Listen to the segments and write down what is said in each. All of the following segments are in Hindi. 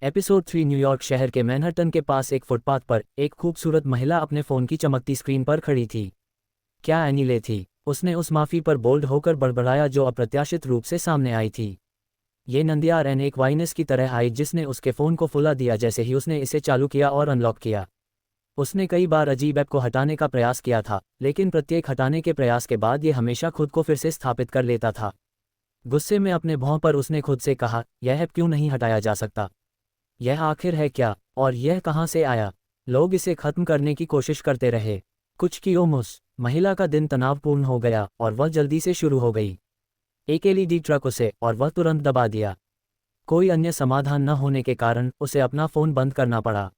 एपिसोड 3 न्यूयॉर्क शहर के मैनहट्टन के पास एक फुटपाथ पर एक खूबसूरत महिला अपने फ़ोन की चमकती स्क्रीन पर खड़ी थी। क्या एनी ले थी? उसने उस माफ़ी पर बोल्ड होकर बड़बड़ाया जो अप्रत्याशित रूप से सामने आई थी। ये नंदियार एन एक वाइनस की तरह आई जिसने उसके फ़ोन को फुला दिया जैसे ही उसने इसे चालू किया और अनलॉक किया। उसने कई बार अजीब ऐप को हटाने का प्रयास किया था, लेकिन प्रत्येक हटाने के प्रयास के बाद ये हमेशा खुद को फिर से स्थापित कर लेता था। गुस्से में अपने भौं पर उसने खुद से कहा, यह ऐप क्यों नहीं हटाया जा सकता? यह आखिर है क्या, और यह कहाँ से आया? लोग इसे खत्म करने की कोशिश करते रहे। कुछ की उस महिला का दिन तनावपूर्ण हो गया और वह जल्दी से शुरू हो गई। एक एलईडी ट्रक उसे और वह तुरंत दबा दिया। कोई अन्य समाधान न होने के कारण उसे अपना फ़ोन बंद करना पड़ा।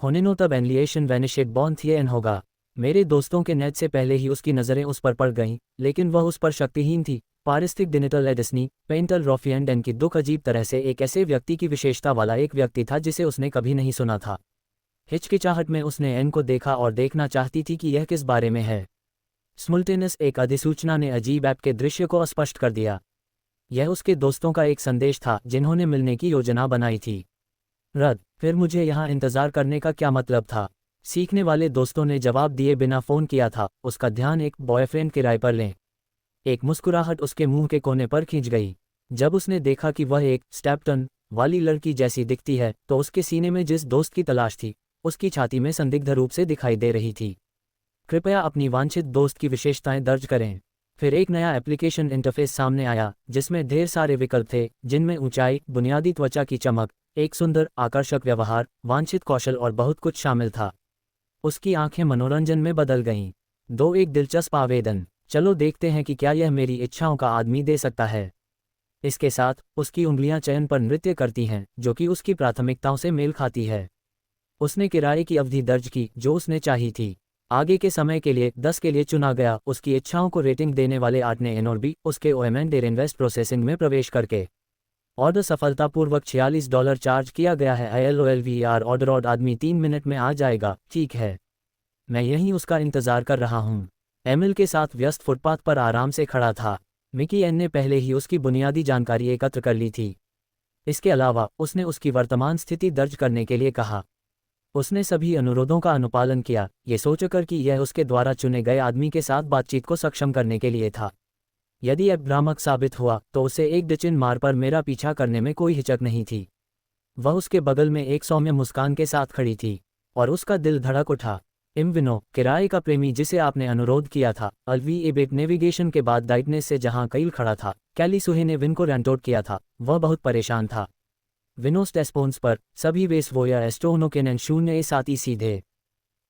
होने नो तब एनलिएशन वैनिशेड बॉर्न थी एन होगा। मेरे दोस्तों के नेट से पहले ही उसकी नज़रें उस पर पड़ गईं, लेकिन वह उस पर शक्तिहीन थी। पारिस्टिक डिजिटल एडिसनी पेंटल रॉफियन डेन की दुख अजीब तरह से एक ऐसे व्यक्ति की विशेषता वाला एक व्यक्ति था जिसे उसने कभी नहीं सुना था। हिचकिचाहट में उसने एन को देखा और देखना चाहती थी कि यह किस बारे में है। स्मुल्टेनस एक अधिसूचना ने अजीब ऐप के दृश्य को स्पष्ट कर दिया। यह उसके दोस्तों का एक संदेश था जिन्होंने मिलने की योजना बनाई थी। रद्द। फिर मुझे यहाँ इंतज़ार करने का क्या मतलब था? सीखने वाले दोस्तों ने जवाब दिए बिना फ़ोन किया था। उसका ध्यान एक बॉयफ्रेंड किराए पर लें। एक मुस्कुराहट उसके मुंह के कोने पर खींच गई। जब उसने देखा कि वह एक स्टैप्टन वाली लड़की जैसी दिखती है तो उसके सीने में जिस दोस्त की तलाश थी उसकी छाती में संदिग्ध रूप से दिखाई दे रही थी। कृपया अपनी वांछित दोस्त की विशेषताएं दर्ज करें। फिर एक नया एप्लीकेशन इंटरफेस सामने आया जिसमें ढेर सारे विकल्प थे, जिनमें ऊंचाई, बुनियादी त्वचा की चमक, एक सुंदर आकर्षक व्यवहार, वांछित कौशल और बहुत कुछ शामिल था। उसकी आंखें मनोरंजन में बदल गईं। दो एक दिलचस्प आवेदन। चलो देखते हैं कि क्या यह मेरी इच्छाओं का आदमी दे सकता है। इसके साथ उसकी उंगलियां चयन पर नृत्य करती हैं जो कि उसकी प्राथमिकताओं से मेल खाती है। उसने किराए की अवधि दर्ज की जो उसने चाही थी। आगे के समय के लिए 10 के लिए चुना गया। उसकी इच्छाओं को रेटिंग देने वाले 8 ने एन और बी उसके ओएमएन डेर इन्वेस्ट प्रोसेसिंग में प्रवेश करके ऑर्डर सफलतापूर्वक $46 चार्ज किया गया है। ILOLVER ऑर्डर आदमी 3 मिनट में आ जाएगा। ठीक है, मैं यहीं उसका इंतज़ार कर रहा हूँ। एमिल के साथ व्यस्त फुटपाथ पर आराम से खड़ा था। मिकी एन ने पहले ही उसकी बुनियादी जानकारी एकत्र कर ली थी। इसके अलावा उसने उसकी वर्तमान स्थिति दर्ज करने के लिए कहा। उसने सभी अनुरोधों का अनुपालन किया, ये सोचकर कि यह उसके द्वारा चुने गए आदमी के साथ बातचीत को सक्षम करने के लिए था। यदि ऐप भ्रामक साबित हुआ तो उसे एक डचिन मार पर मेरा पीछा करने में कोई हिचक नहीं थी। वह उसके बगल में एक सौम्य मुस्कान के साथ खड़ी थी और उसका दिल धड़क उठा। विनो, किराए का प्रेमी जिसे आपने अनुरोध किया था। अलवी एबेट नेविगेशन के बाद डाइटनेस से जहां कईल खड़ा था, कैली सुहे ने विन को रैंटोट किया था। वह बहुत परेशान था। विनोस टेस्पोन्स पर सभी वेस वो या एस्ट्रोनो के नैन शून्य साथी सीधे।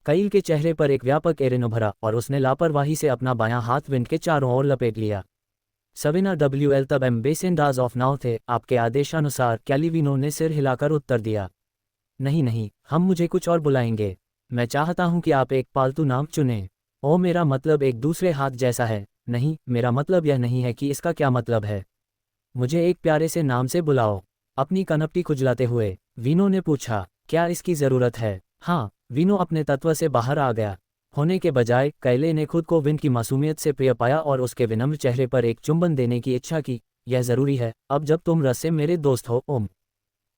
कईल के चेहरे पर एक व्यापक एरिन उभरा और उसने लापरवाही से अपना बायां हाथ विंड के चारों ओर लपेट लिया। सविना WL तब एम बेसेंडाज ऑफ नाउ थे। आपके आदेशानुसार, कैलिविनो ने सिर हिलाकर उत्तर दिया। नहीं नहीं, हम मुझे कुछ और बुलाएंगे। मैं चाहता हूं कि आप एक पालतू नाम चुनें। ओ, मेरा मतलब एक दूसरे हाथ जैसा है। नहीं, मेरा मतलब यह नहीं है कि इसका क्या मतलब है। मुझे एक प्यारे से नाम से बुलाओ। अपनी कनपटी खुजलाते हुए वीनो ने पूछा, क्या इसकी ज़रूरत है? हाँ। वीनो अपने तत्व से बाहर आ गया होने के बजाय कैले ने खुद को विन की मासूमियत से प्रिय पाया और उसके विनम्र चेहरे पर एक चुंबन देने की इच्छा की। यह ज़रूरी है अब जब तुम रस से मेरे दोस्त हो। ओम,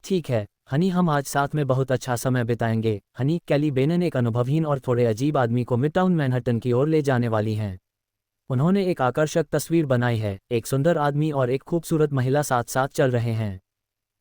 ठीक है हनी, हम आज साथ में बहुत अच्छा समय बिताएंगे। हनी, कैली बेनन एक अनुभवहीन और थोड़े अजीब आदमी को मिडटाउन मैनहट्टन की ओर ले जाने वाली हैं। उन्होंने एक आकर्षक तस्वीर बनाई है। एक सुंदर आदमी और एक खूबसूरत महिला साथ साथ चल रहे हैं।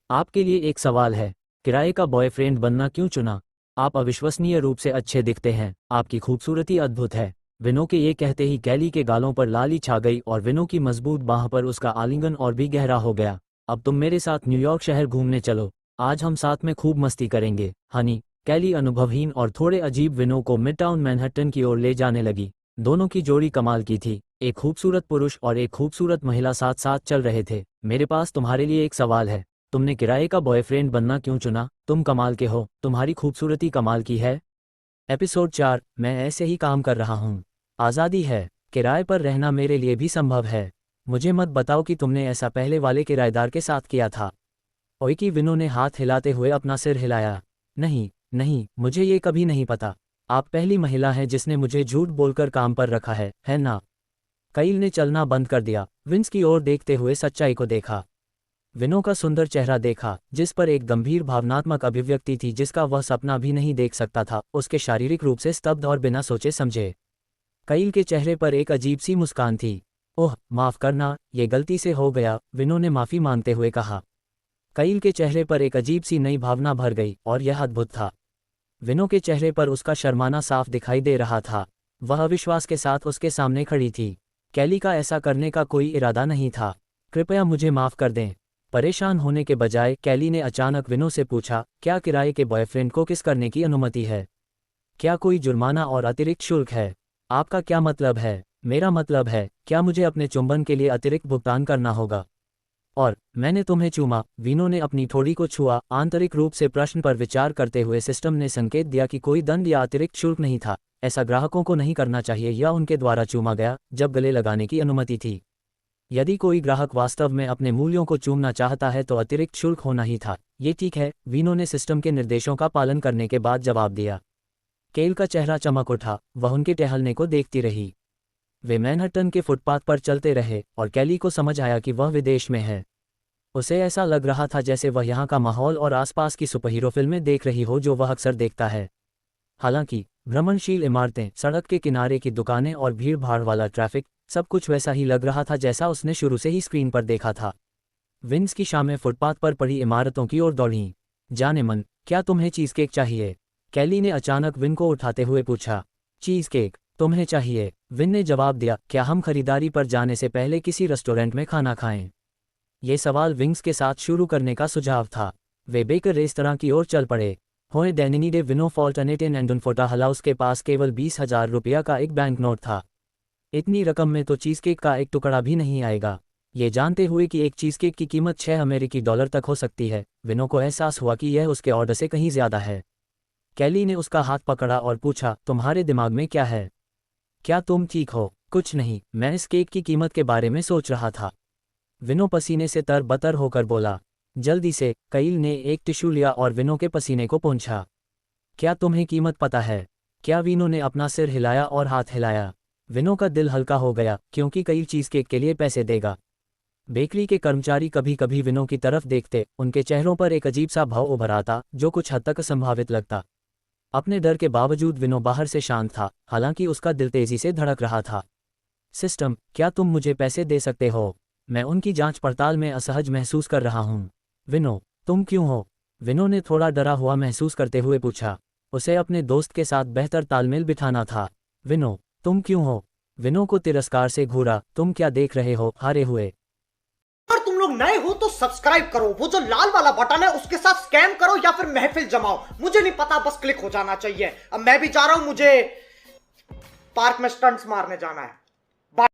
आपके लिए एक सवाल है, किराए का बॉयफ्रेंड बनना क्यों चुना? आप अविश्वसनीय रूप से अच्छे दिखते हैं। आपकी खूबसूरती अद्भुत है। विनो के ये कहते ही कैली के गालों पर लाली छा गई और विनो की मजबूत बाह पर उसका आलिंगन और भी गहरा हो गया। अब तुम मेरे साथ न्यूयॉर्क शहर घूमने चलो। आज हम साथ में खूब मस्ती करेंगे। हनी, कैली अनुभवहीन और थोड़े अजीब विनो को मिडटाउन मैनहट्टन की ओर ले जाने लगी। दोनों की जोड़ी कमाल की थी। एक खूबसूरत पुरुष और एक खूबसूरत महिला साथ साथ चल रहे थे। मेरे पास तुम्हारे लिए एक सवाल है, तुमने किराए का बॉयफ्रेंड बनना क्यों चुना? तुम कमाल के हो, तुम्हारी खूबसूरती कमाल की है। एपिसोड 4, मैं ऐसे ही काम कर रहा हूँ। आज़ादी है। किराए पर रहना मेरे लिए भी संभव है। मुझे मत बताओ कि तुमने ऐसा पहले वाले किराएदार के साथ किया था। ओइकी, विनो ने हाथ हिलाते हुए अपना सिर हिलाया। नहीं नहीं, मुझे ये कभी नहीं पता। आप पहली महिला हैं जिसने मुझे झूठ बोलकर काम पर रखा है ना? कईल ने चलना बंद कर दिया। विंस की ओर देखते हुए सच्चाई को देखा। विनो का सुंदर चेहरा देखा, जिस पर एक गंभीर भावनात्मक अभिव्यक्ति थी जिसका वह सपना भी नहीं देख सकता था। उसके शारीरिक रूप से स्तब्ध और बिना सोचे समझे कईल के चेहरे पर एक अजीब सी मुस्कान थी। ओह, माफ करना, ये गलती से हो गया, विनो ने माफी मांगते हुए कहा। कईल के चेहरे पर एक अजीब सी नई भावना भर गई और यह अद्भुत था। विनो के चेहरे पर उसका शर्माना साफ दिखाई दे रहा था। वह अविश्वास के साथ उसके सामने खड़ी थी। कैली का ऐसा करने का कोई इरादा नहीं था। कृपया मुझे माफ कर दें। परेशान होने के बजाय कैली ने अचानक विनो से पूछा, क्या किराए के बॉयफ्रेंड को किस करने की अनुमति है? क्या कोई जुर्माना और अतिरिक्त शुल्क है? आपका क्या मतलब है? मेरा मतलब है, क्या मुझे अपने चुंबन के लिए अतिरिक्त भुगतान करना होगा? और मैंने तुम्हें चूमा। विनो ने अपनी थोड़ी को छुआ। आंतरिक रूप से प्रश्न पर विचार करते हुए सिस्टम ने संकेत दिया कि कोई दंड या अतिरिक्त शुल्क नहीं था। ऐसा ग्राहकों को नहीं करना चाहिए या उनके द्वारा चूमा गया जब गले लगाने की अनुमति थी। यदि कोई ग्राहक वास्तव में अपने मूल्यों को चूमना चाहता है तो अतिरिक्त शुल्क होना ही था। ये ठीक है, विनो ने सिस्टम के निर्देशों का पालन करने के बाद जवाब दिया। केल का चेहरा चमक उठा। वह उनके टहलने को देखती रही। वे मैनहट्टन के फुटपाथ पर चलते रहे और कैली को समझ आया कि वह विदेश में है। उसे ऐसा लग रहा था जैसे वह यहाँ का माहौल और आसपास की सुपरहीरो फिल्में देख रही हो जो वह अक्सर देखता है। हालांकि भ्रमणशील इमारतें, सड़क के किनारे की दुकानें और भीड़ भाड़ वाला ट्रैफिक, सब कुछ वैसा ही लग रहा था जैसा उसने शुरू से ही स्क्रीन पर देखा था। विंस की शामें फुटपाथ पर पड़ी इमारतों की ओर दौड़ीं। जाने मन, क्या तुम्हें चीज़ केक चाहिए? कैली ने अचानक विन को उठाते हुए पूछा। चीज़ केक तुम्हें चाहिए? विन ने जवाब दिया। क्या हम खरीदारी पर जाने से पहले किसी रेस्टोरेंट में खाना खाएं? ये सवाल विंग्स के साथ शुरू करने का सुझाव था। वे बेकर रेस्तरां की ओर चल पड़े। होए डेनिनी डे विनो फॉल्टनेटेन एंडन फोटा हाउस के पास केवल 20,000 रुपया का एक बैंक नोट था। इतनी रकम में तो चीज़केक का एक टुकड़ा भी नहीं आएगा। ये जानते हुए कि एक चीज़केक की कीमत $6 तक हो सकती है, विनो को एहसास हुआ कि यह उसके ऑर्डर से कहीं ज़्यादा है। कैली ने उसका हाथ पकड़ा और पूछा, तुम्हारे दिमाग में क्या है? क्या तुम ठीक हो? कुछ नहीं, मैं इस केक की कीमत के बारे में सोच रहा था। विनो पसीने से तरबतर होकर बोला। जल्दी से, कईल ने एक टिश्यू लिया और विनो के पसीने को पोंछा। क्या तुम्हें कीमत पता है? क्या विनो ने अपना सिर हिलाया और हाथ हिलाया। विनो का दिल हल्का हो गया क्योंकि कईल चीज़केक के लिए पैसे देगा। बेकरी के कर्मचारी कभी कभी विनो की तरफ देखते, उनके चेहरों पर एक अजीब सा भाव उभर आता जो कुछ हद तक असंभावित लगता। अपने डर के बावजूद विनो बाहर से शांत था, हालांकि उसका दिल तेजी से धड़क रहा था। सिस्टम, क्या तुम मुझे पैसे दे सकते हो? मैं उनकी जांच पड़ताल में असहज महसूस कर रहा हूँ। विनो, तुम क्यों हो? विनो ने थोड़ा डरा हुआ महसूस करते हुए पूछा। उसे अपने दोस्त के साथ बेहतर तालमेल बिठाना था। विनो, तुम क्यों हो? विनो को तिरस्कार से घूरा। तुम क्या देख रहे हो, हारे हुए? अगर तुम लोग नए हो तो सब्सक्राइब करो, वो जो लाल वाला बटन है उसके साथ स्कैम करो या फिर महफिल जमाओ, मुझे नहीं पता, बस क्लिक हो जाना चाहिए। अब मैं भी जा रहा हूं, मुझे पार्क में स्टंट्स मारने जाना है।